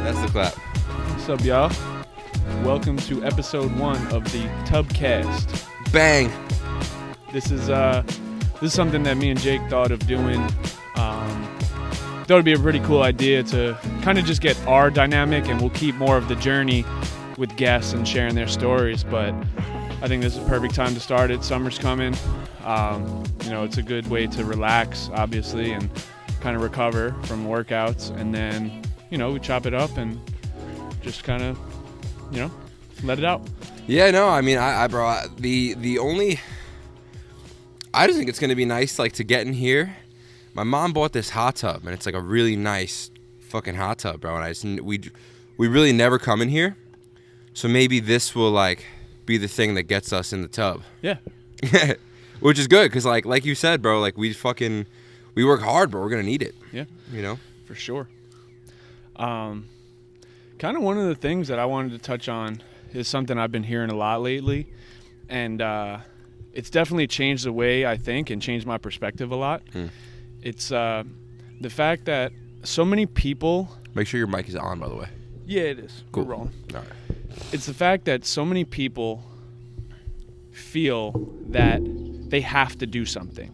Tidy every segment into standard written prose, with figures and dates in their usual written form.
That's the clap. What's up, y'all? Welcome to episode 1 of the Tubcast. Bang. This is something that me and Jake thought of doing. Thought it'd be a pretty cool idea to kind of just get our dynamic, and we'll keep more of the journey with guests and sharing their stories. But I think this is a perfect time to start it. Summer's coming. It's a good way to relax, obviously, and kind of recover from workouts. And then, we chop it up and just kind of, let it out. Yeah, no, I mean, I just think it's going to be nice, like, to get in here. My mom bought this hot tub, and it's like a really nice fucking hot tub, bro. And we really never come in here, so maybe this will like be the thing that gets us in the tub. Yeah, which is good because like you said, bro. Like we work hard, but we're gonna need it. Yeah, for sure. Kind of one of the things that I wanted to touch on is something I've been hearing a lot lately, and it's definitely changed the way I think and changed my perspective a lot. It's the fact that so many people... Make sure your mic is on, by the way. Yeah, it is. Cool. We're rolling. All right. It's the fact that so many people feel that they have to do something.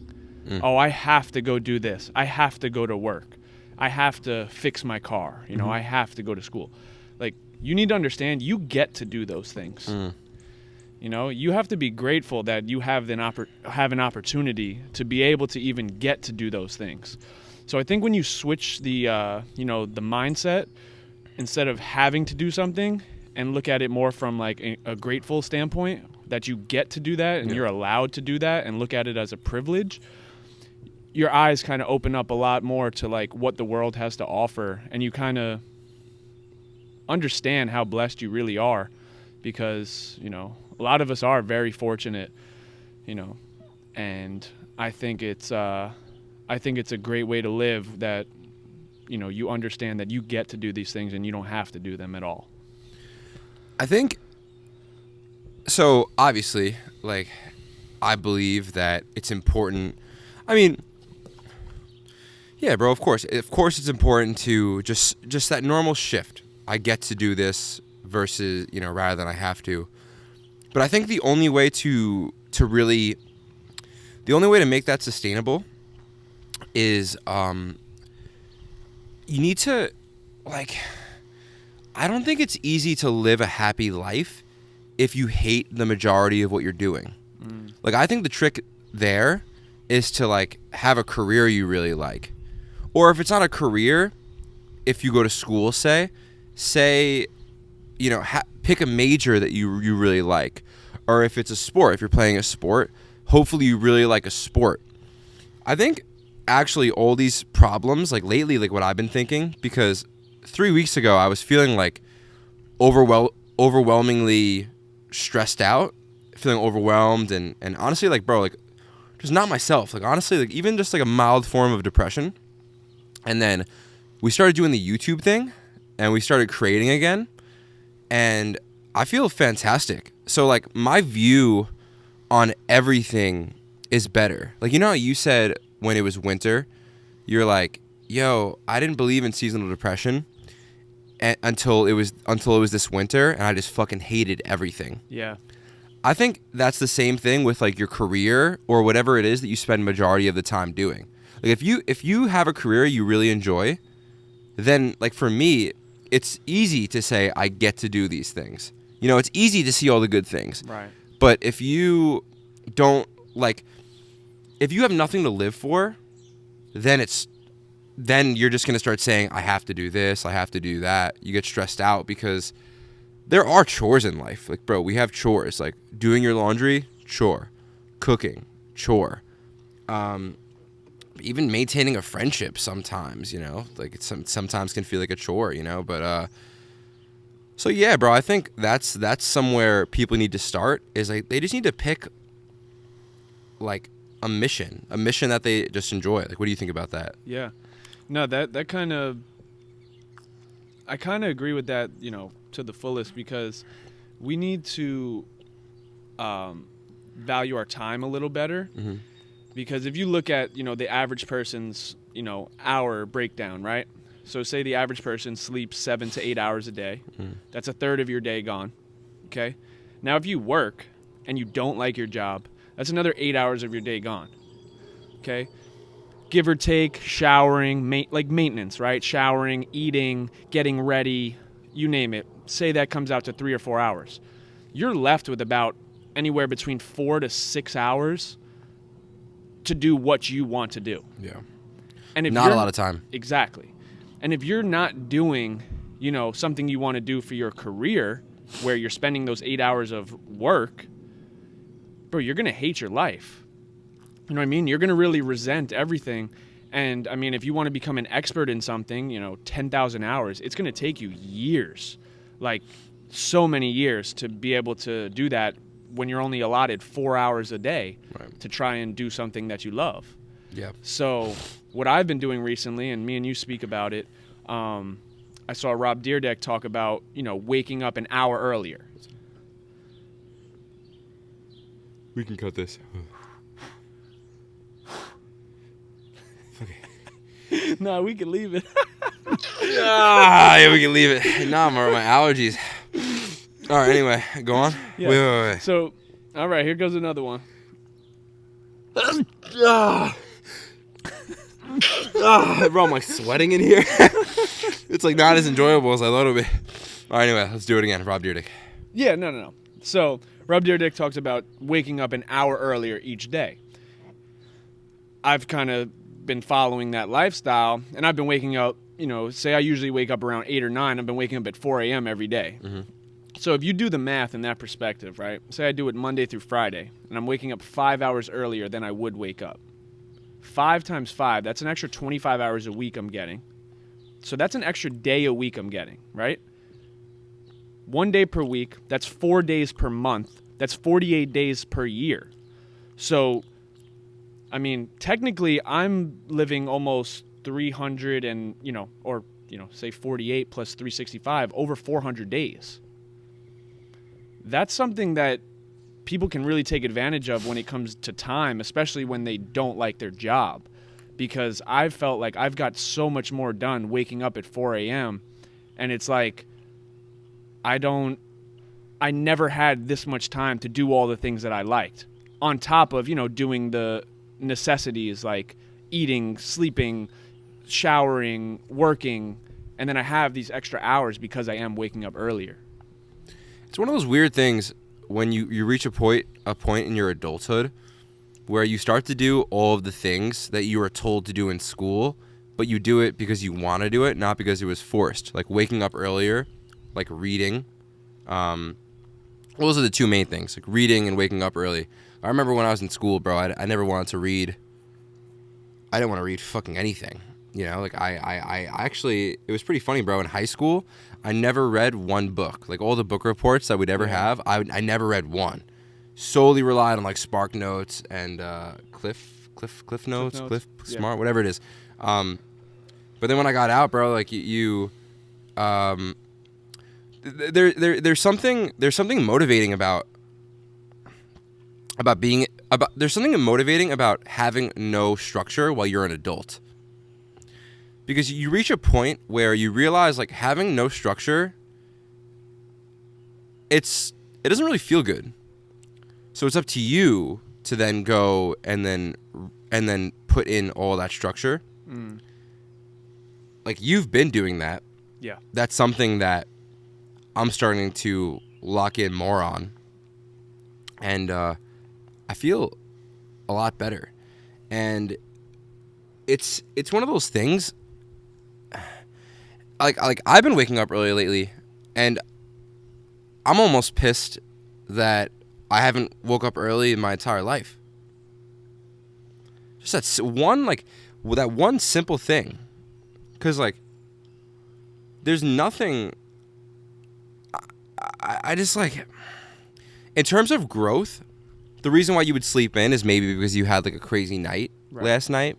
Oh, I have to go do this. I have to go to work. I have to fix my car. I have to go to school. Like, you need to understand, you get to do those things. You have to be grateful that you have an opportunity to be able to even get to do those things. So I think when you switch the the mindset, instead of having to do something, and look at it more from like a grateful standpoint that you get to do that and you're allowed to do that, and look at it as a privilege, your eyes kind of open up a lot more to like what the world has to offer, and you kind of understand how blessed you really are, because a lot of us are very fortunate, and I think it's a great way to live, that you understand that you get to do these things and you don't have to do them at all. I think so. Obviously, like, I believe that it's important. I mean, yeah, bro. Of course, it's important to just that normal shift. I get to do this versus rather than I have to. But I think the only way to make that sustainable is you need to, like, I don't think it's easy to live a happy life if you hate the majority of what you're doing. Like, I think the trick there is to like have a career you really like, or if it's not a career, if you go to school, say pick a major that you really like. Or if it's a sport, if you're playing a sport, hopefully you really like a sport. I think actually all these problems, like lately, like what I've been thinking, because 3 weeks ago I was feeling like overwhelmingly stressed out, feeling overwhelmed, and honestly, like, bro, like, just not myself. Like, honestly, like, even just like a mild form of depression. And then we started doing the YouTube thing, and we started creating again, and I feel fantastic. So, like, my view on everything is better. Like, how you said when it was winter, you're like, yo, I didn't believe in seasonal depression until it was this winter, and I just fucking hated everything. Yeah. I think that's the same thing with, like, your career or whatever it is that you spend majority of the time doing. Like, if you have a career you really enjoy, then, like, for me, it's easy to say I get to do these things. It's easy to see all the good things. Right. But if you don't, like, if you have nothing to live for, then you're just going to start saying, I have to do this, I have to do that. You get stressed out because there are chores in life. Like, bro, we have chores. Like, doing your laundry, chore. Cooking, chore. Even maintaining a friendship sometimes, like, it sometimes can feel like a chore, but so yeah, bro, I think that's somewhere people need to start, is like they just need to pick like a mission that they just enjoy. Like, what do you think about that? Yeah. No, that kind of, I kind of agree with that, to the fullest, because we need to value our time a little better. Because if you look at, the average person's, hour breakdown, right? So say the average person sleeps 7 to 8 hours a day. That's a third of your day gone. Okay. Now, if you work and you don't like your job, that's another 8 hours of your day gone. Okay. Give or take, showering, like maintenance, right? Showering, eating, getting ready, you name it. Say that comes out to 3 or 4 hours. You're left with about anywhere between 4 to 6 hours to do what you want to do. Yeah. And if not a lot of time. Exactly. And if you're not doing, something you want to do for your career, where you're spending those 8 hours of work, bro, you're going to hate your life. You know what I mean? You're going to really resent everything. And, I mean, if you want to become an expert in something, 10,000 hours, it's going to take you years, like so many years to be able to do that when you're only allotted 4 hours a day to try and do something that you love. Yeah. So what I've been doing recently, and me and you speak about it, I saw Rob Dyrdek talk about, waking up an hour earlier. We can cut this. Okay. No, we can leave it. Yeah, we can leave it. Nah, my allergies. All right, anyway, go on. Yeah. Wait. So, all right, here goes another one. Bro, I'm like sweating in here. It's like not as enjoyable as I thought it would be. All right, anyway, let's do it again. Rob Dyrdek. Yeah, no. So, Rob Dyrdek talks about waking up an hour earlier each day. I've kind of been following that lifestyle, and I've been waking up, say I usually wake up around 8 or 9. I've been waking up at 4 a.m. every day. Mm-hmm. So if you do the math in that perspective, right? Say I do it Monday through Friday, and I'm waking up 5 hours earlier than I would wake up. 5 times 5, that's an extra 25 hours a week I'm getting. So that's an extra day a week I'm getting, right? 1 day per week, that's 4 days per month. That's 48 days per year. So, I mean, technically I'm living almost 300 and, say 48 plus 365, over 400 days. That's something that people can really take advantage of when it comes to time, especially when they don't like their job. Because I've felt like I've got so much more done waking up at 4 a.m. And it's like, I never had this much time to do all the things that I liked. On top of, doing the necessities like eating, sleeping, showering, working. And then I have these extra hours because I am waking up earlier. It's one of those weird things when you reach a point in your adulthood where you start to do all of the things that you were told to do in school, but you do it because you want to do it, not because it was forced. Like waking up earlier, like reading. Those are the two main things, like reading and waking up early. I remember when I was in school, bro, I never wanted to read. I didn't want to read fucking anything. I actually, it was pretty funny, bro. In high school, I never read one book. Like all the book reports that we'd ever have, I never read one. Solely relied on like Spark Notes and Cliff Notes, Cliff Smart, whatever it is. But then when I got out, bro, like there's something motivating about having no structure while you're an adult. Because you reach a point where you realize like having no structure, it doesn't really feel good. So it's up to you to then go and then put in all that structure. Like you've been doing that. Yeah. That's something that I'm starting to lock in more on. And I feel a lot better. And it's one of those things. Like I've been waking up early lately, and I'm almost pissed that I haven't woke up early in my entire life. Just that one simple thing, because like there's nothing. I just like, in terms of growth, the reason why you would sleep in is maybe because you had like a crazy night last night.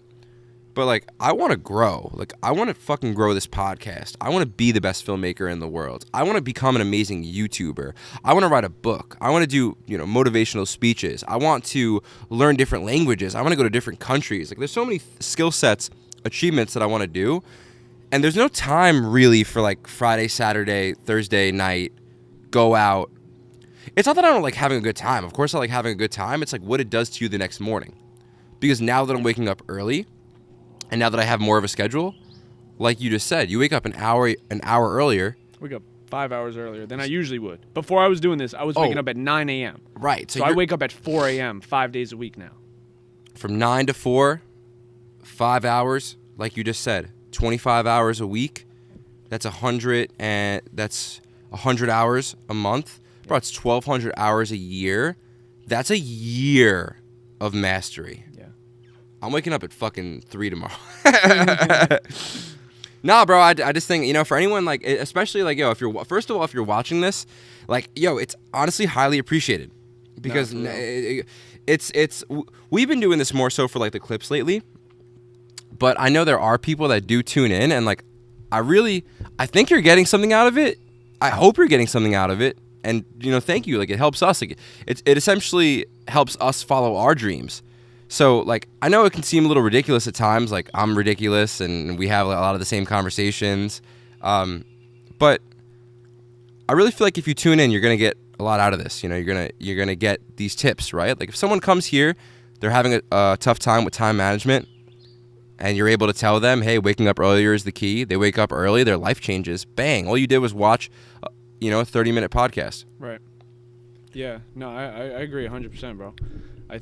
But, like, I want to grow. Like, I want to fucking grow this podcast. I want to be the best filmmaker in the world. I want to become an amazing YouTuber. I want to write a book. I want to do, motivational speeches. I want to learn different languages. I want to go to different countries. Like, there's so many skill sets, achievements that I want to do. And there's no time really for like Friday, Saturday, Thursday night, go out. It's not that I don't like having a good time. Of course I like having a good time. It's like what it does to you the next morning. Because now that I'm waking up early, and now that I have more of a schedule, like you just said, you wake up an hour earlier. Wake up 5 hours earlier than I usually would. Before I was doing this, I was waking up at 9 a.m. Right. So I wake up at 4 a.m. 5 days a week now. From 9 to 4, 5 hours, like you just said, 25 hours a week. That's 100 hours a month. Bro, it's 1,200 hours a year. That's a year of mastery. Yeah. I'm waking up at fucking 3 tomorrow. Nah, bro, I just think, you know, for anyone, like, especially, like, yo, if you're watching this, like, yo, it's honestly highly appreciated. Because we've been doing this more so for, like, the clips lately. But I know there are people that do tune in, and, like, I think you're getting something out of it. I hope you're getting something out of it. And, you know, thank you. Like, it helps us. Like, it essentially helps us follow our dreams. So, like, I know it can seem a little ridiculous at times. Like, I'm ridiculous, and we have a lot of the same conversations. But I really feel like if you tune in, you're gonna get a lot out of this. You know, you're gonna get these tips, right? Like, if someone comes here, they're having a tough time with time management, and you're able to tell them, hey, waking up earlier is the key. They wake up early, their life changes. Bang! All you did was watch, a 30-minute podcast. Right. Yeah. No, I agree 100%, bro. I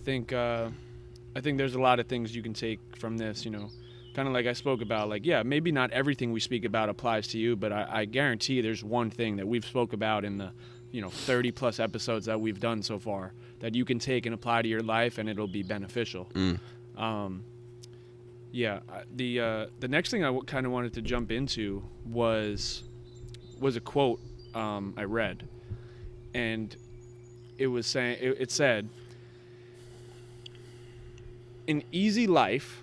think there's a lot of things you can take from this, you know, kind of like I spoke about, like, yeah, maybe not everything we speak about applies to you, but I guarantee there's one thing that we've spoke about in the, 30 plus episodes that we've done so far that you can take and apply to your life and it'll be beneficial. Yeah. The next thing I kind of wanted to jump into was a quote I read, and it said, an easy life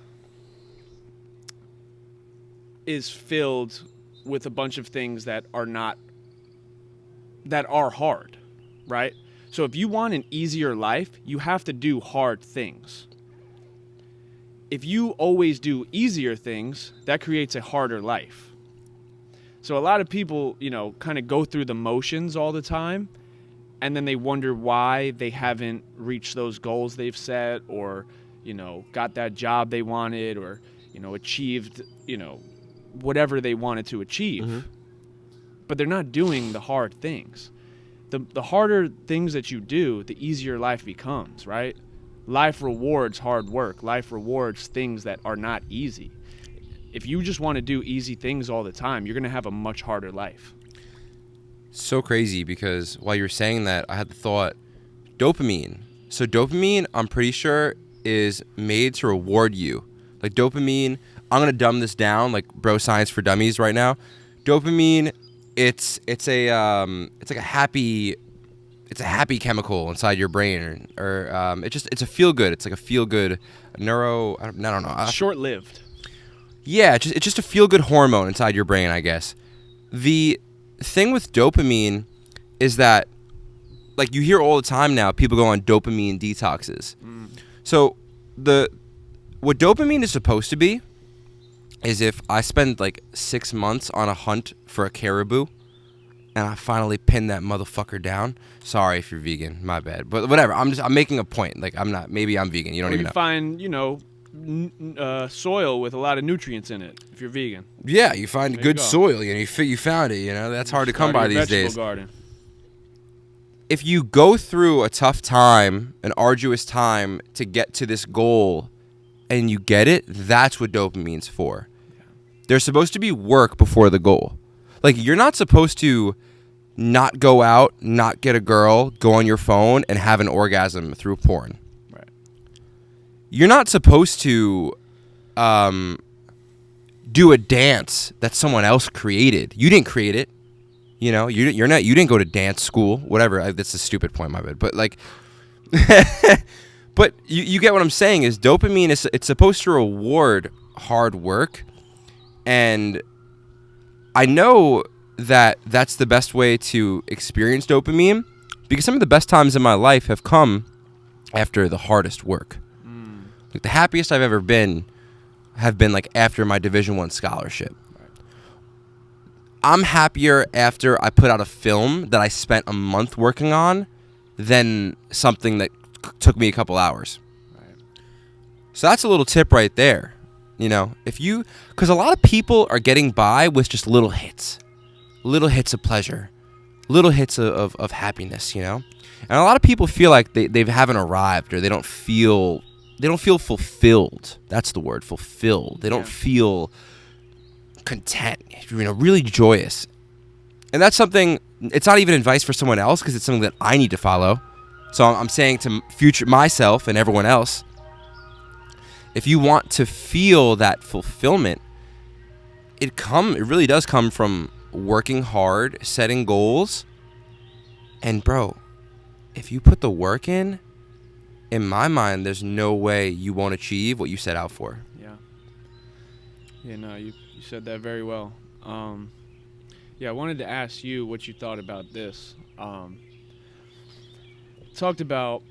is filled with a bunch of things that are hard, right? So if you want an easier life, you have to do hard things. If you always do easier things, that creates a harder life. So a lot of people, kind of go through the motions all the time, and then they wonder why they haven't reached those goals they've set, or got that job they wanted, or, achieved, whatever they wanted to achieve. Mm-hmm. But they're not doing the hard things. The harder things that you do, the easier life becomes, right? Life rewards hard work. Life rewards things that are not easy. If you just want to do easy things all the time, you're going to have a much harder life. So crazy, because while you're saying that, I had the thought, dopamine. So dopamine, I'm pretty sure, is made to reward you. Like dopamine, I'm gonna dumb this down, like bro science for dummies right now. Dopamine, it's like a happy chemical inside your brain, or it's a feel good. It's like a feel good neuro. I don't know. Short lived. Yeah, it's just a feel good hormone inside your brain, I guess. The thing with dopamine is that, like, you hear all the time now, people go on dopamine detoxes. So what dopamine is supposed to be is if I spend like 6 months on a hunt for a caribou and I finally pin that motherfucker down. Sorry if you're vegan, my bad. But whatever, I'm making a point. Like, maybe I'm vegan, you don't even know. Find, soil with a lot of nutrients in it if you're vegan. Yeah, you find good soil, you found it, that's hard to come by these days. Garden. If you go through a tough time, an arduous time to get to this goal, and you get it, that's what dopamine's for. Yeah. There's supposed to be work before the goal. Like, you're not supposed to not go out, not get a girl, go on your phone, and have an orgasm through porn. Right. You're not supposed to do a dance that someone else created. You didn't create it. You didn't go to dance school, whatever. That's a stupid point, my bad. But like, but you get what I'm saying is dopamine it's supposed to reward hard work. And I know that that's the best way to experience dopamine, because some of the best times in my life have come after the hardest work. Like the happiest I've ever been have been like after my Division I scholarship. Right. I'm happier after I put out a film that I spent a month working on than something that took me a couple hours. Right. So that's a little tip right there. You know, because a lot of people are getting by with just little hits of pleasure, little hits of happiness, you know? And a lot of people feel like they haven't arrived, or they don't feel fulfilled. That's the word, fulfilled. They don't feel content, you know, really joyous. And that's something, it's not even advice for someone else, because it's something that I need to follow. So I'm saying to future myself and everyone else, if you want to feel that fulfillment, it really does come from working hard, setting goals. And bro, if you put the work in my mind, there's no way you won't achieve what you set out for. Yeah, no, you said that very well. I wanted to ask you what you thought about this. Talked about,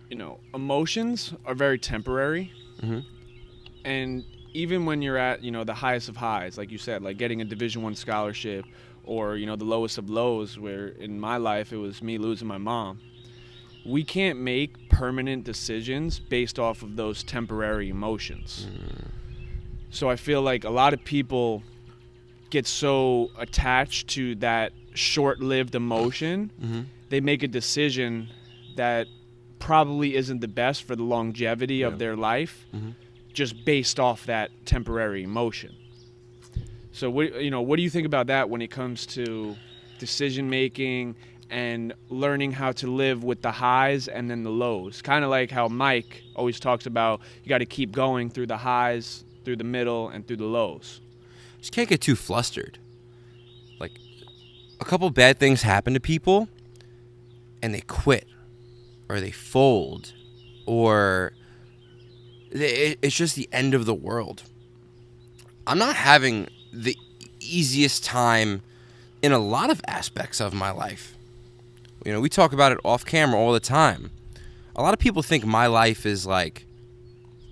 you know, emotions are very temporary. Mm-hmm. And even when you're at, you know, the highest of highs, like you said, like getting a Division I scholarship, or, you know, the lowest of lows, where in my life it was me losing my mom. We can't make permanent decisions based off of those temporary emotions. So I feel like a lot of people get so attached to that short-lived emotion, they make a decision that probably isn't the best for the longevity of their life, just based off that temporary emotion. So what do you think about that when it comes to decision making and learning how to live with the highs and then the lows? Kind of like how Mike always talks about, you got to keep going through the highs, through the middle, and through the lows. Just can't get too flustered. Like, a couple bad things happen to people and they quit, or they fold, or it's just the end of the world. I'm not having the easiest time in a lot of aspects of my life. You know, we talk about it off camera all the time. A lot of people think my life is like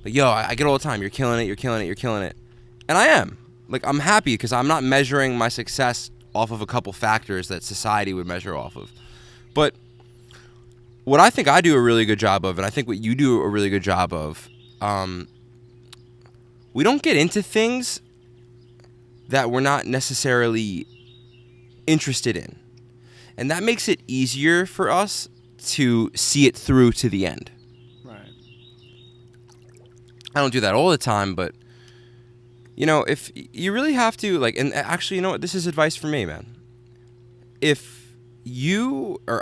yo, I get all the time, you're killing it, you're killing it, you're killing it. And I am. Like, I'm happy because I'm not measuring my success off of a couple factors that society would measure off of. But what I think I do a really good job of, and I think what you do a really good job of, we don't get into things that we're not necessarily interested in. And that makes it easier for us to see it through to the end. Right. I don't do that all the time, but, you know, if you really have to, like, and actually, you know what? This is advice for me, man. If you or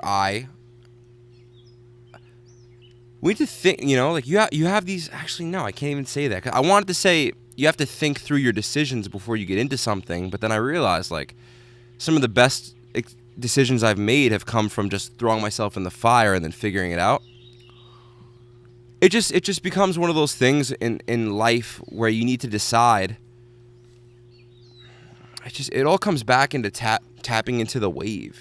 we need to think, you know, like, you have these, actually, no, I can't even say that. 'Cause I wanted to say you have to think through your decisions before you get into something, but then I realized, like, some of the best decisions I've made have come from just throwing myself in the fire and then figuring it out. It just becomes one of those things in life where you need to decide. It all comes back into tapping into the wave.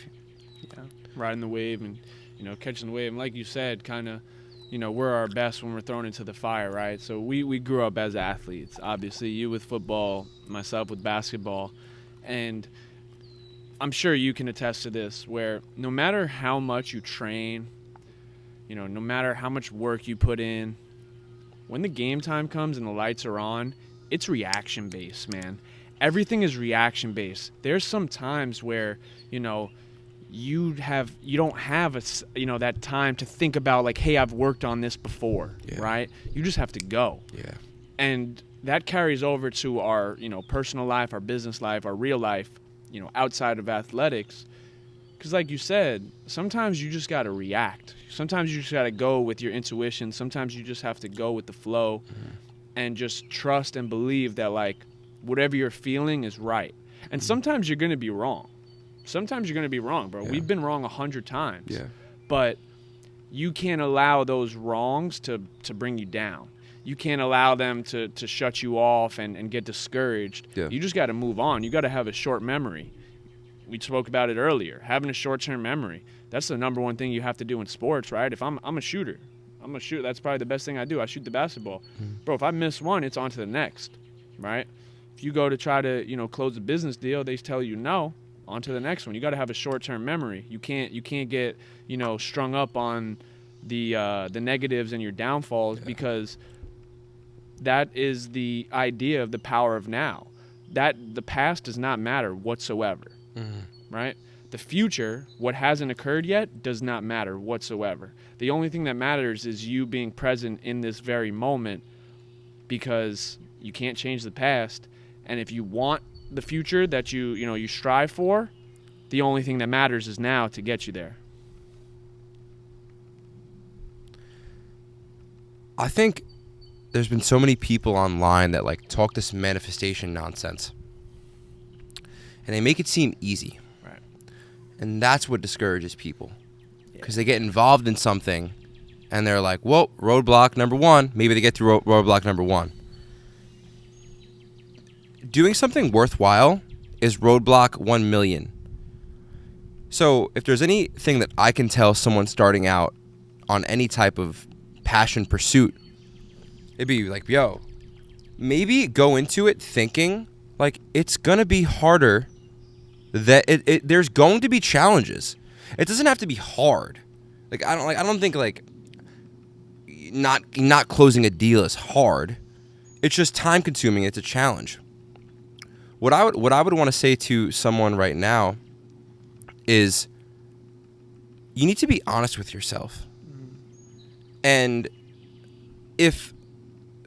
Yeah, riding the wave and, you know, catching the wave. And like you said, kind of, you know, we're our best when we're thrown into the fire, right? So we grew up as athletes. Obviously, you with football, myself with basketball. And I'm sure you can attest to this, where no matter how much you train, you know, no matter how much work you put in, when the game time comes and the lights are on, it's reaction based, man. Everything is reaction based. There's some times where, you know, you don't have that time to think about, like, hey, I've worked on this before, right? You just have to go. Yeah. And that carries over to our, you know, personal life, our business life, our real life, you know, outside of athletics. Because like you said, sometimes you just got to react. Sometimes you just got to go with your intuition. Sometimes you just have to go with the flow and just trust and believe that, like, whatever you're feeling is right. And sometimes you're going to be wrong. Sometimes you're going to be wrong, bro. Yeah. We've been wrong 100 times. Yeah. But you can't allow those wrongs to bring you down. You can't allow them to shut you off and get discouraged. Yeah. You just got to move on. You got to have a short memory. We spoke about it earlier. Having a short-term memory. That's the number one thing you have to do in sports, right? If I'm a shooter. I'm a shooter. That's probably the best thing I do. I shoot the basketball. Bro, if I miss one, it's on to the next, right? If you go to try to, close a business deal, they tell you no, on to the next one. You got to have a short-term memory. You can't get, strung up on the negatives and your downfalls, because that is the idea of the power of now. That the past does not matter whatsoever, right? The future, what hasn't occurred yet, does not matter whatsoever. The only thing that matters is you being present in this very moment, because you can't change the past. And if you want the future that you strive for, the only thing that matters is now to get you there. I think there's been so many people online that like talk this manifestation nonsense, and they make it seem easy. Right. And that's what discourages people, because they get involved in something and they're like, whoa, roadblock number 1. Maybe they get through roadblock number 1. Doing something worthwhile is roadblock 1 million. So if there's anything that I can tell someone starting out on any type of passion pursuit, it'd be like, yo, maybe go into it thinking like it's gonna be harder, that there's going to be challenges. It doesn't have to be hard. I don't think not closing a deal is hard. It's just time consuming. It's a challenge. What I would want to say to someone right now is you need to be honest with yourself. And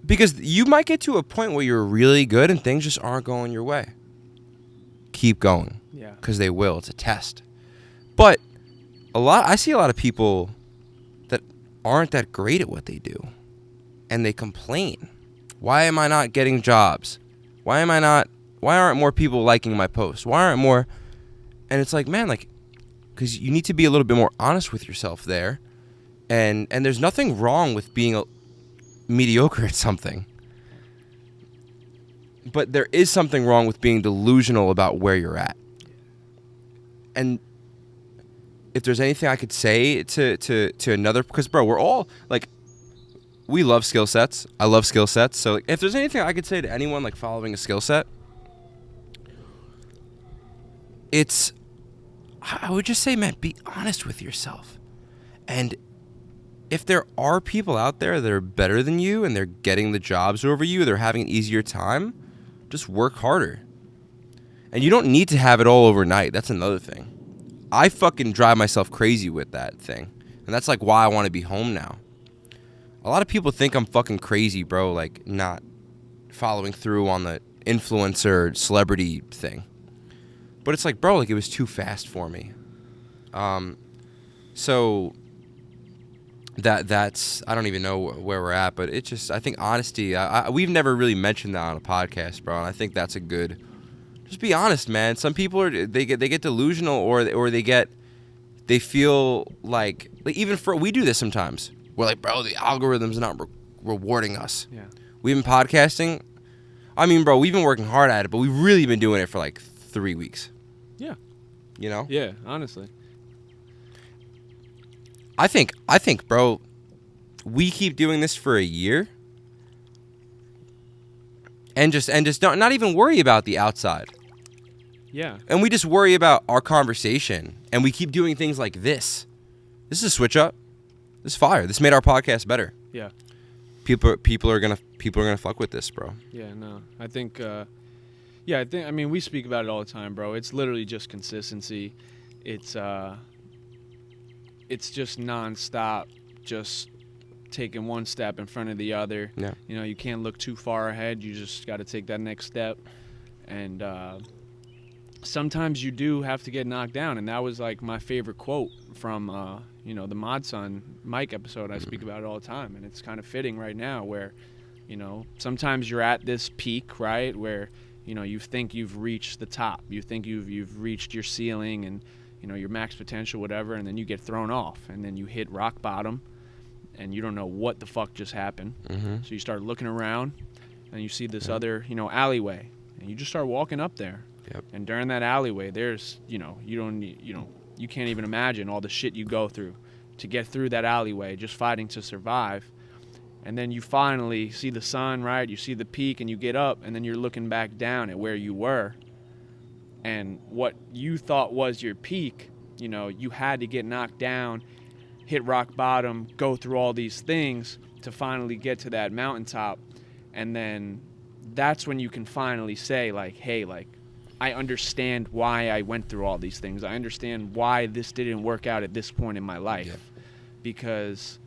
because you might get to a point where you're really good and things just aren't going your way. Keep going. Yeah. Because they will. It's a test. But I see a lot of people that aren't that great at what they do, and they complain. Why am I not getting jobs? Why aren't more people liking my posts? Why aren't more? And it's like, man, because you need to be a little bit more honest with yourself there. And there's nothing wrong with being mediocre at something. But there is something wrong with being delusional about where you're at. And if there's anything I could say to another, because bro, we're all we love skill sets. I love skill sets. So if there's anything I could say to anyone following a skill set, I would just say, man, be honest with yourself. And if there are people out there that are better than you and they're getting the jobs over you, they're having an easier time, just work harder. And you don't need to have it all overnight. That's another thing. I fucking drive myself crazy with that thing. And that's why I want to be home now. A lot of people think I'm fucking crazy, bro, not following through on the influencer celebrity thing. But it's bro, it was too fast for me. So that's, I don't even know where we're at, but it's just, I think honesty, we've never really mentioned that on a podcast, bro, and I think that's a good, just be honest, man. Some people they get delusional, or they feel even we do this sometimes. We're bro, the algorithm's not rewarding us. Yeah. We've been podcasting. I mean, bro, we've been working hard at it, but we've really been doing it for 3 weeks. Yeah. You know? Yeah, honestly. I think, bro, we keep doing this for a year, and just not even worry about the outside. Yeah. And we just worry about our conversation, and we keep doing things like this. This is a switch up. This is fire. This made our podcast better. Yeah. People are gonna fuck with this, bro. Yeah. No. I think. I mean, we speak about it all the time, bro. It's literally just consistency. It's just nonstop, just taking one step in front of the other. Yeah. You can't look too far ahead. You just got to take that next step. And sometimes you do have to get knocked down. And that was my favorite quote from, the Mod Son Mike episode. I speak about it all the time. And it's kind of fitting right now where, sometimes you're at this peak, right, where, you think you've reached the top. You think you've reached your ceiling and, your max potential, whatever, and then you get thrown off, and then you hit rock bottom, and you don't know what the fuck just happened. Mm-hmm. So you start looking around, and you see this other, alleyway, and you just start walking up there. Yep. And during that alleyway, there's, you can't even imagine all the shit you go through to get through that alleyway, just fighting to survive. And then you finally see the sun, right? You see the peak and you get up, and then you're looking back down at where you were. And what you thought was your peak, you know, you had to get knocked down, hit rock bottom, go through all these things to finally get to that mountaintop. And then that's when you can finally say, like, hey, like, I understand why I went through all these things. I understand why this didn't work out at this point in my life. Yeah. Because,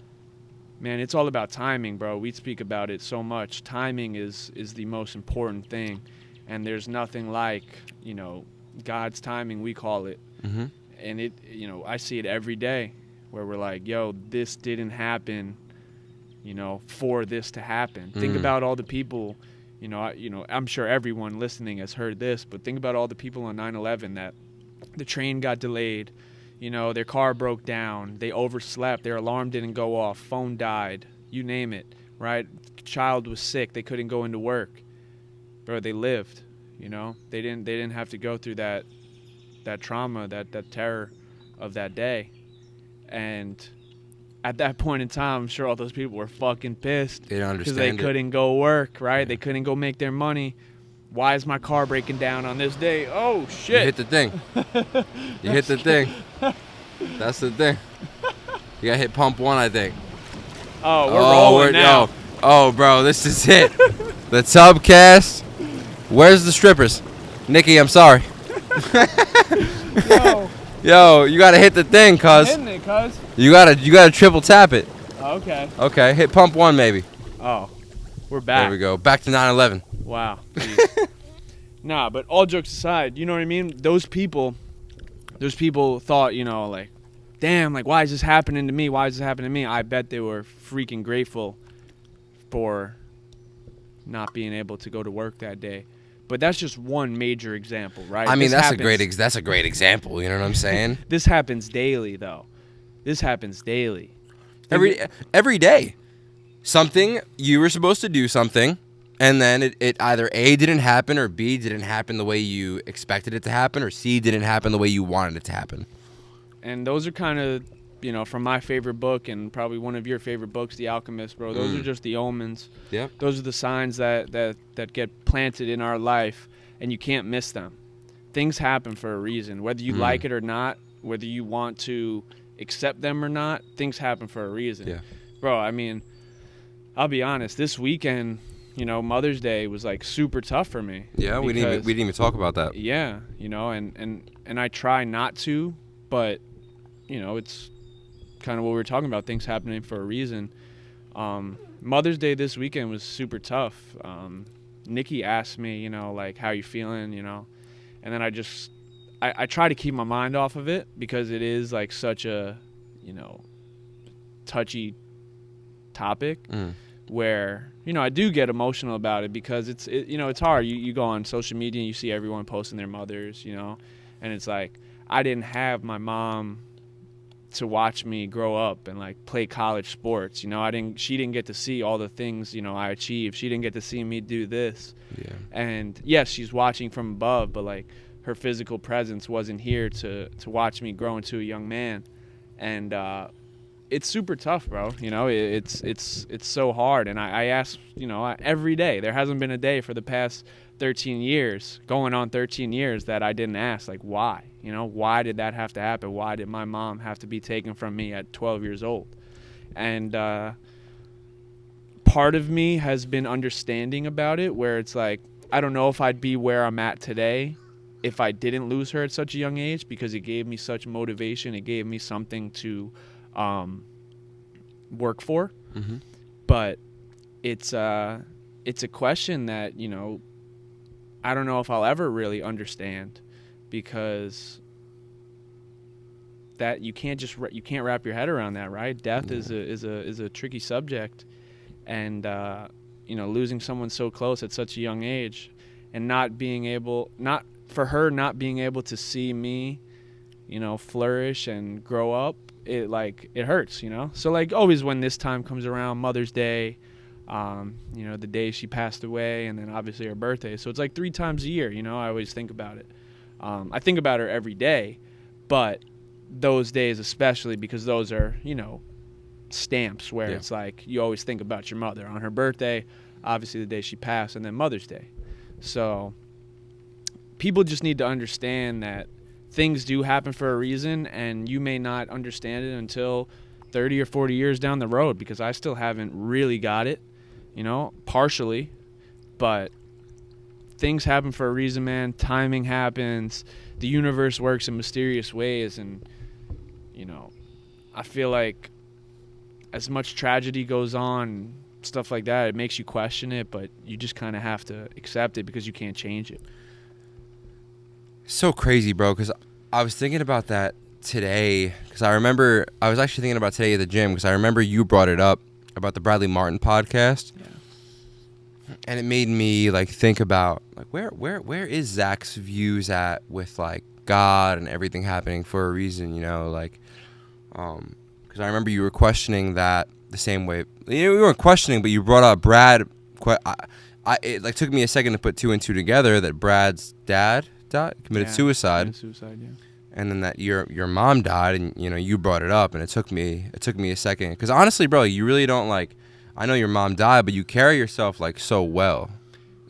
man, it's all about timing, bro. We speak about it so much. Timing is the most important thing. And there's nothing like, you know, God's timing, we call it. Mm-hmm. And it, you know, I see it every day where we're like, yo, this didn't happen, you know, for this to happen. Think about all the people, you know, I'm sure everyone listening has heard this, but think about all the people on 9/11 that the train got delayed, you know, their car broke down, they overslept, their alarm didn't go off, phone died, you name it, right? Child was sick, they couldn't go into work. Bro, they lived, you know. They didn't have to go through that trauma, that terror of that day. And at that point in time, I'm sure all those people were fucking pissed. They don't understand because they couldn't go work, right? Yeah. They couldn't go make their money. Why is my car breaking down on this day? Oh, shit. You hit the thing. You hit the thing. That's the thing. You got to hit pump 1, I think. Oh, we're rolling now. Oh, bro, this is it. The Tubcast. Where's the strippers? Nikki, I'm sorry. Yo, you gotta hit the thing, cuz. I'm hitting it, cuz. You gotta triple tap it. Okay. Okay, hit pump 1 maybe. Oh, we're back. There we go. Back to 9/11. Wow. Nah, but all jokes aside, you know what I mean? Those people thought, you know, like, damn, like, why is this happening to me? Why is this happening to me? I bet they were freaking grateful for not being able to go to work that day. But that's just one major example, right? I mean, that's a great example, you know what I'm saying? This happens daily, though. This happens daily. Every day. Something, you were supposed to do something, and then it either A, didn't happen, or B, didn't happen the way you expected it to happen, or C, didn't happen the way you wanted it to happen. And those are kind of, you know, from my favorite book and probably one of your favorite books, The Alchemist, bro. Those are just the omens. Yeah. Those are the signs that get planted in our life, and you can't miss them. Things happen for a reason. Whether you like it or not, whether you want to accept them or not, things happen for a reason. Yeah. Bro, I mean, I'll be honest, this weekend, you know, Mother's Day was like super tough for me. Yeah, we didn't even talk about that. Yeah, you know, and I try not to, but, you know, it's kind of what we were talking about, things happening for a reason. Mother's Day this weekend was super tough. Nikki asked me, you know, like, how you feeling, you know, and then I try to keep my mind off of it because it is like such a, you know, touchy topic where, you know, I do get emotional about it because you know, it's hard. You go on social media and you see everyone posting their mothers, you know, and it's like, I didn't have my mom to watch me grow up and like play college sports, you know. She didn't get to see all the things, you know, I achieved. She didn't get to see me do this. Yeah. And yes, she's watching from above, but like her physical presence wasn't here to watch me grow into a young man. And it's super tough, bro. You know, it's so hard. And I ask, you know, every day. There hasn't been a day for the past 13 years, going on 13 years, that I didn't ask, like, why? You know, why did that have to happen? Why did my mom have to be taken from me at 12 years old? And part of me has been understanding about it, where it's like, I don't know if I'd be where I'm at today if I didn't lose her at such a young age, because it gave me such motivation. It gave me something to work for. Mm-hmm. But it's a question that, you know, I don't know if I'll ever really understand, because that you can't wrap your head around that, right? Death is a tricky subject, and you know, losing someone so close at such a young age, and not being able to see me, you know, flourish and grow up, it hurts, you know. So like always when this time comes around, Mother's Day, you know, the day she passed away, and then obviously her birthday. So it's like 3 times a year, you know, I always think about it. I think about her every day, but those days especially, because those are, you know, stamps where it's like you always think about your mother on her birthday, obviously the day she passed, and then Mother's Day. So people just need to understand that things do happen for a reason, and you may not understand it until 30 or 40 years down the road, because I still haven't really got it, you know, partially. But things happen for a reason, man. Timing happens. The universe works in mysterious ways, and, you know, I feel like as much tragedy goes on, stuff like that, it makes you question it, but you just kind of have to accept it because you can't change it. So crazy, bro, because I was thinking about that today, because I was actually thinking about today at the gym, because I remember you brought it up about the Bradley Martin podcast. Yeah. And it made me like think about like where is Zach's views at with like God and everything happening for a reason, you know, like because I remember you were questioning that the same way. You know, we weren't questioning, but you brought up Brad. It like took me a second to put two and two together that Brad's dad committed suicide. Yeah. And then that your mom died, and you know you brought it up, and it took me a second, because honestly, bro, you really don't like. I know your mom died, but you carry yourself like so well.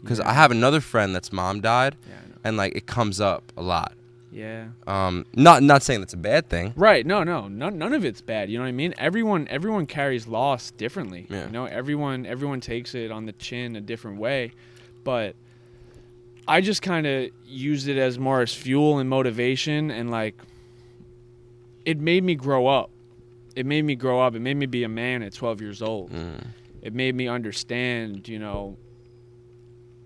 Because I have another friend that's mom died, and like it comes up a lot. Yeah. Not saying that's a bad thing. Right. No. None of it's bad. You know what I mean? Everyone carries loss differently. Yeah. You know, everyone takes it on the chin a different way, but I just kind of used it as more as fuel and motivation, and like it made me grow up. It made me be a man at 12 years old. It made me understand, you know,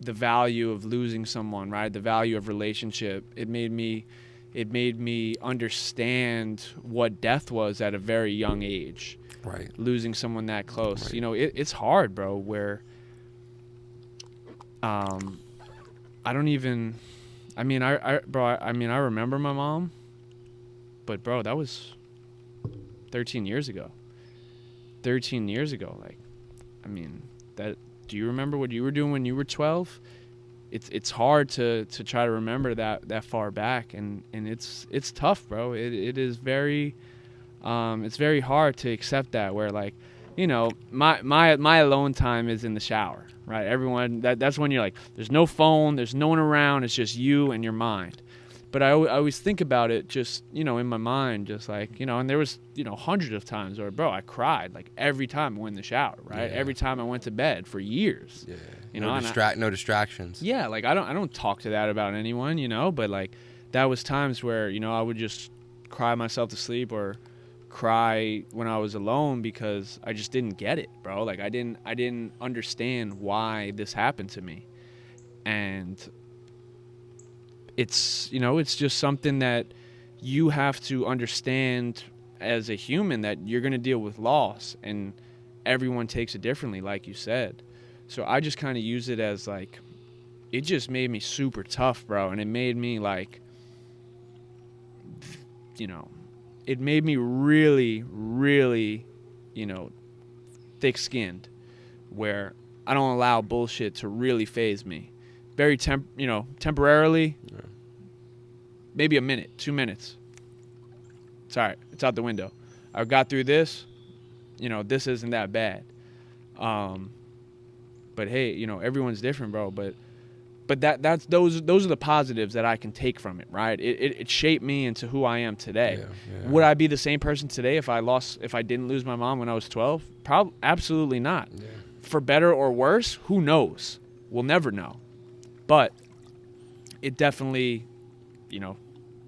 the value of losing someone, right? The value of relationship. It made me understand what death was at a very young age. Right. Losing someone that close. Right. You know, it's hard, bro, where I remember my mom, but bro, that was 13 years ago. Like, I mean, do you remember what you were doing when you were 12? It's hard to try to remember that far back, and it's tough, bro. It is very it's very hard to accept that, where like, you know, my alone time is in the shower, right? Everyone, that's when you're like, there's no phone, there's no one around, it's just you and your mind. But I always think about it just, you know, in my mind, just like, you know, and there was, you know, hundreds of times where, bro, I cried like every time I went in the shower, right? Yeah. Every time I went to bed for years. Yeah. You no know, no distractions. Yeah, like I don't talk to that about anyone, you know, but like that was times where, you know, I would just cry myself to sleep or cry when I was alone because I just didn't get it, bro. Like I didn't understand why this happened to me. And it's, you know, it's just something that you have to understand as a human, that you're going to deal with loss, and everyone takes it differently, like you said. So I just kind of use it as like, it just made me super tough, bro. And it made me like, you know, it made me really, really, you know, thick-skinned, where I don't allow bullshit to really faze me. Very temporarily, maybe a minute, 2 minutes. It's all right. It's out the window. I got through this. You know, this isn't that bad. But hey, you know, everyone's different, bro. But that's those are the positives that I can take from it, right? It shaped me into who I am today. Yeah. Would I be the same person today if I didn't lose my mom when I was 12? Absolutely not. Yeah. For better or worse, who knows? We'll never know. But it definitely, you know,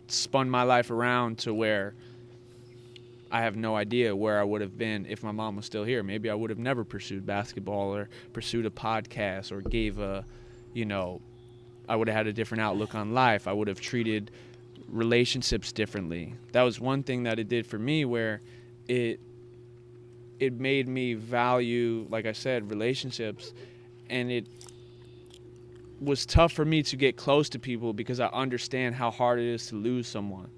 spun my life around to where I have no idea where I would have been if my mom was still here. Maybe I would have never pursued basketball or pursued a podcast or I would have had a different outlook on life. I would have treated relationships differently. That was one thing that it did for me, where it made me value, like I said, relationships, and it was tough for me to get close to people because I understand how hard it is to lose someone.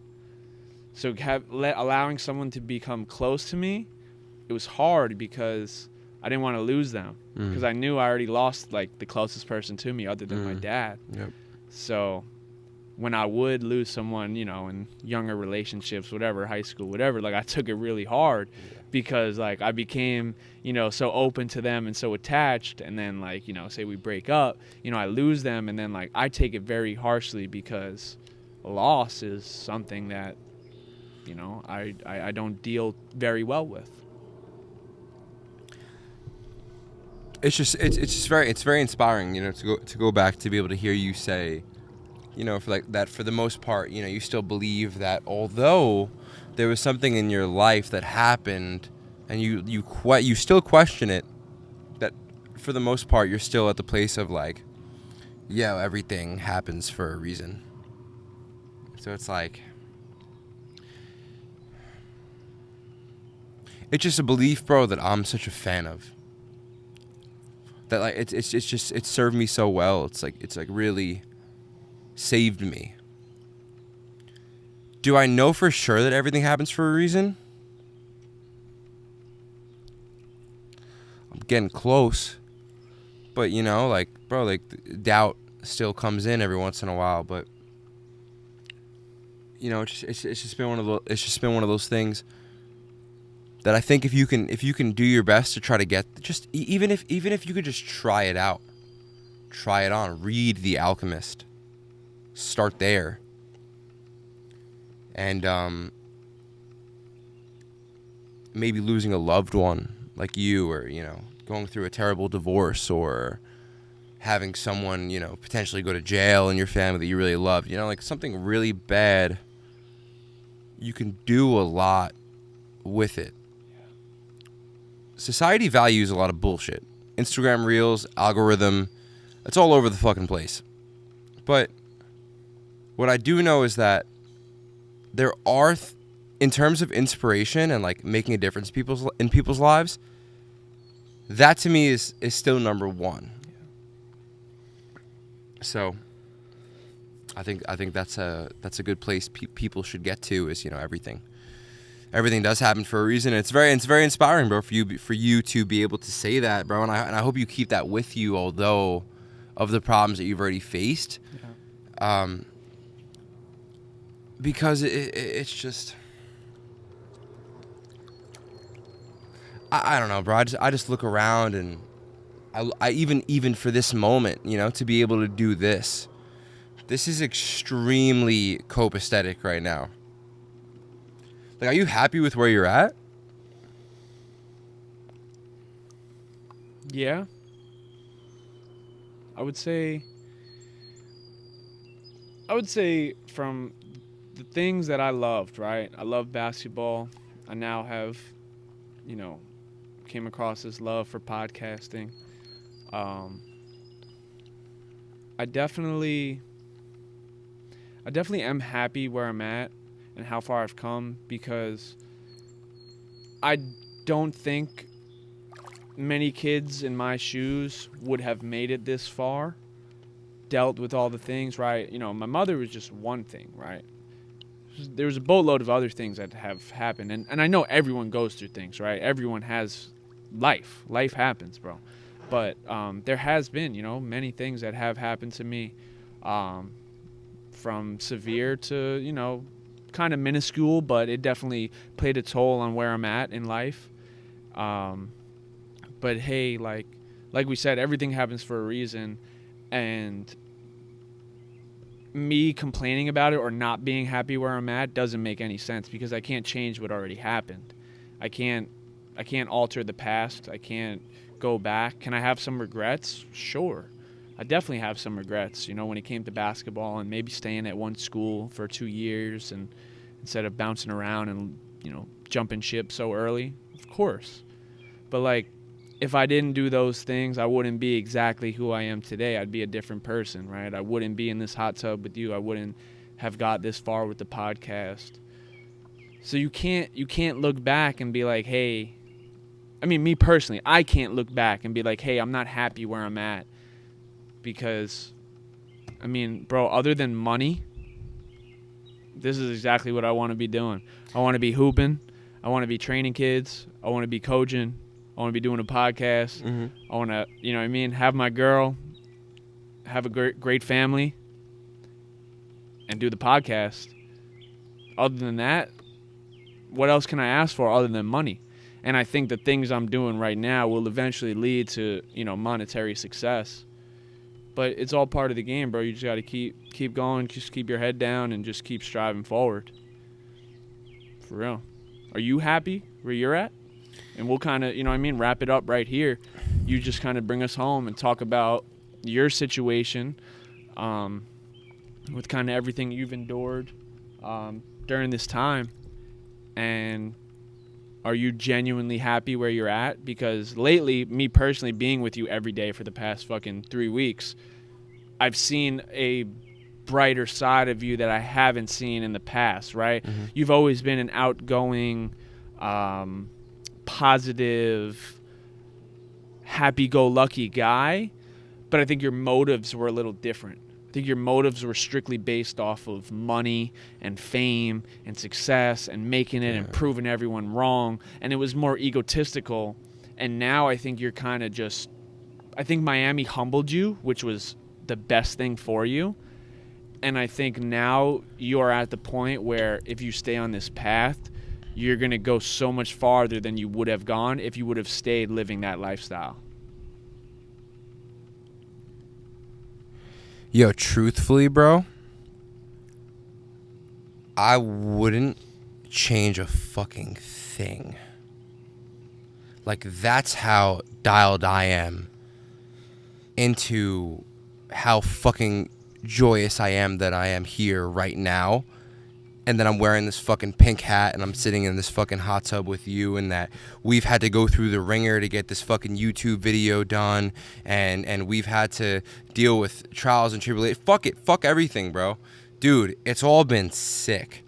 So allowing someone to become close to me, it was hard because I didn't want to lose them, because I knew I already lost like the closest person to me other than my dad. Yep. So when I would lose someone, you know, in younger relationships, whatever, high school, whatever, like I took it really hard because like I became, you know, so open to them and so attached. And then like, you know, say we break up, you know, I lose them. And then like I take it very harshly because loss is something that, you know, I don't deal very well with. It's just very inspiring, you know, to go back to be able to hear you say, you know, for like that, for the most part, you know, you still believe that although there was something in your life that happened and you still question it, that for the most part you're still at the place of like, yeah, everything happens for a reason. So it's like, it's just a belief, bro, that I'm such a fan of. That like it's just, it served me so well. It's like really saved me. Do I know for sure that everything happens for a reason? I'm getting close. But you know, like, bro, like doubt still comes in every once in a while, but you know, it's just been one of those things that I think if you can do your best to try to get, just even if you could just try it out, try it on, read The Alchemist, start there, and maybe losing a loved one like you, or you know, going through a terrible divorce, or having someone, you know, potentially go to jail in your family that you really loved, you know, like something really bad. You can do a lot with it. Society values a lot of bullshit. Instagram Reels, algorithm, it's all over the fucking place. But what I do know is that there are, in terms of inspiration and like making a difference in people's lives, that to me is still number one. So I think that's a good place people should get to, is, you know, everything does happen for a reason. It's very inspiring, bro, for you to be able to say that, bro. And I hope you keep that with you, although of the problems that you've already faced. Yeah. Because it's just, I don't know, bro. I just look around, and I even for this moment, you know, to be able to do this is extremely copacetic right now. Like, are you happy with where you're at? Yeah. I would say from the things that I loved, right? I love basketball. I now have, you know, came across this love for podcasting. I definitely am happy where I'm at and how far I've come, because I don't think many kids in my shoes would have made it this far, dealt with all the things, right? You know, my mother was just one thing, right? There was a boatload of other things that have happened. And I know everyone goes through things, right? Everyone has life. Life happens, bro. But there has been, you know, many things that have happened to me, from severe to, you know, kind of minuscule, but it definitely played a toll on where I'm at in life. But hey, like we said, everything happens for a reason, and me complaining about it or not being happy where I'm at doesn't make any sense, because I can't change what already happened. I can't alter the past. I can't go back. Can I have some regrets? Sure. I definitely have some regrets, you know, when it came to basketball and maybe staying at one school for 2 years and instead of bouncing around and, you know, jumping ship so early. Of course. But like, if I didn't do those things, I wouldn't be exactly who I am today. I'd be a different person, right? I wouldn't be in this hot tub with you. I wouldn't have got this far with the podcast. So you can't look back and be like, hey, I mean, me personally, I can't look back and be like, hey, I'm not happy where I'm at. Because, I mean, bro, other than money, this is exactly what I want to be doing. I want to be hooping. I want to be training kids. I want to be coaching. I want to be doing a podcast. Mm-hmm. I want to, you know what I mean, have my girl, have a great family, and do the podcast. Other than that, what else can I ask for other than money? And I think the things I'm doing right now will eventually lead to, monetary success. But it's all part of the game, bro. You just got to keep going, just keep your head down, and just keep striving forward. For real. Are you happy where you're at? And we'll kind of, wrap it up right here. You just kind of bring us home and talk about your situation with kind of everything you've endured during this time. And are you genuinely happy where you're at? Because lately, me personally being with you every day for the past fucking 3 weeks, I've seen a brighter side of you that I haven't seen in the past, right? Mm-hmm. You've always been an outgoing, positive, happy-go-lucky guy, but I think your motives were a little different. I think your motives were strictly based off of money and fame and success and making it and proving everyone wrong, and it was more egotistical. And now I think you're kind of just, I think Miami humbled you, which was the best thing for you. And I think now you're at the point where if you stay on this path, you're going to go so much farther than you would have gone if you would have stayed living that lifestyle. Yo, truthfully, bro, I wouldn't change a fucking thing. Like, that's how dialed I am into how fucking joyous I am that I am here right now. And then I'm wearing this fucking pink hat and I'm sitting in this fucking hot tub with you, and that we've had to go through the ringer to get this fucking YouTube video done, and we've had to deal with trials and tribulations. Fuck it. Fuck everything, bro. Dude, it's all been sick.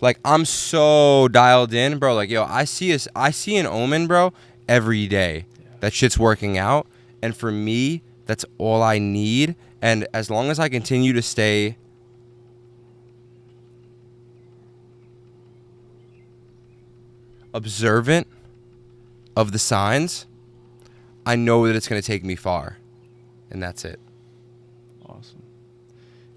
Like, I'm so dialed in, bro. Like, yo, I see an omen, bro, every day. That shit's working out. And for me, that's all I need. And as long as I continue to stay observant of the signs, I know that it's going to take me far. And that's it. Awesome.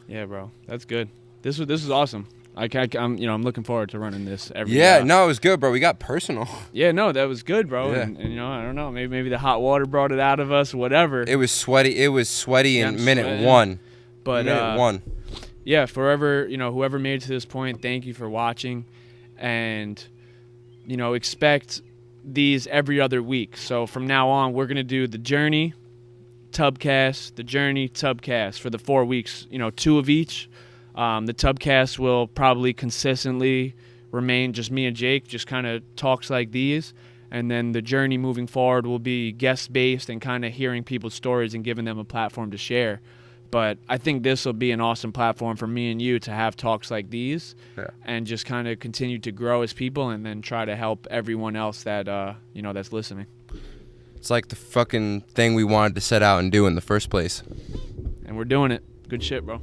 Yeah, bro. That's good. This was awesome. I'm looking forward to running this every day. Yeah, no, it was good, bro. We got personal. Yeah, no, that was good, bro. Yeah. And I don't know, maybe the hot water brought it out of us, whatever. It was sweaty in minute one. But minute one. Yeah, whoever made it to this point, thank you for watching. And expect these every other week. So from now on, we're going to do the Journey, Tubcast, the Journey, Tubcast for the 4 weeks, 2 of each. The Tubcast will probably consistently remain just me and Jake, just kind of talks like these. And then the Journey moving forward will be guest-based and kind of hearing people's stories and giving them a platform to share. But I think this will be an awesome platform for me and you to have talks like these, and just kind of continue to grow as people, and then try to help everyone else that that's listening. It's like the fucking thing we wanted to set out and do in the first place. And we're doing it. Good shit, bro.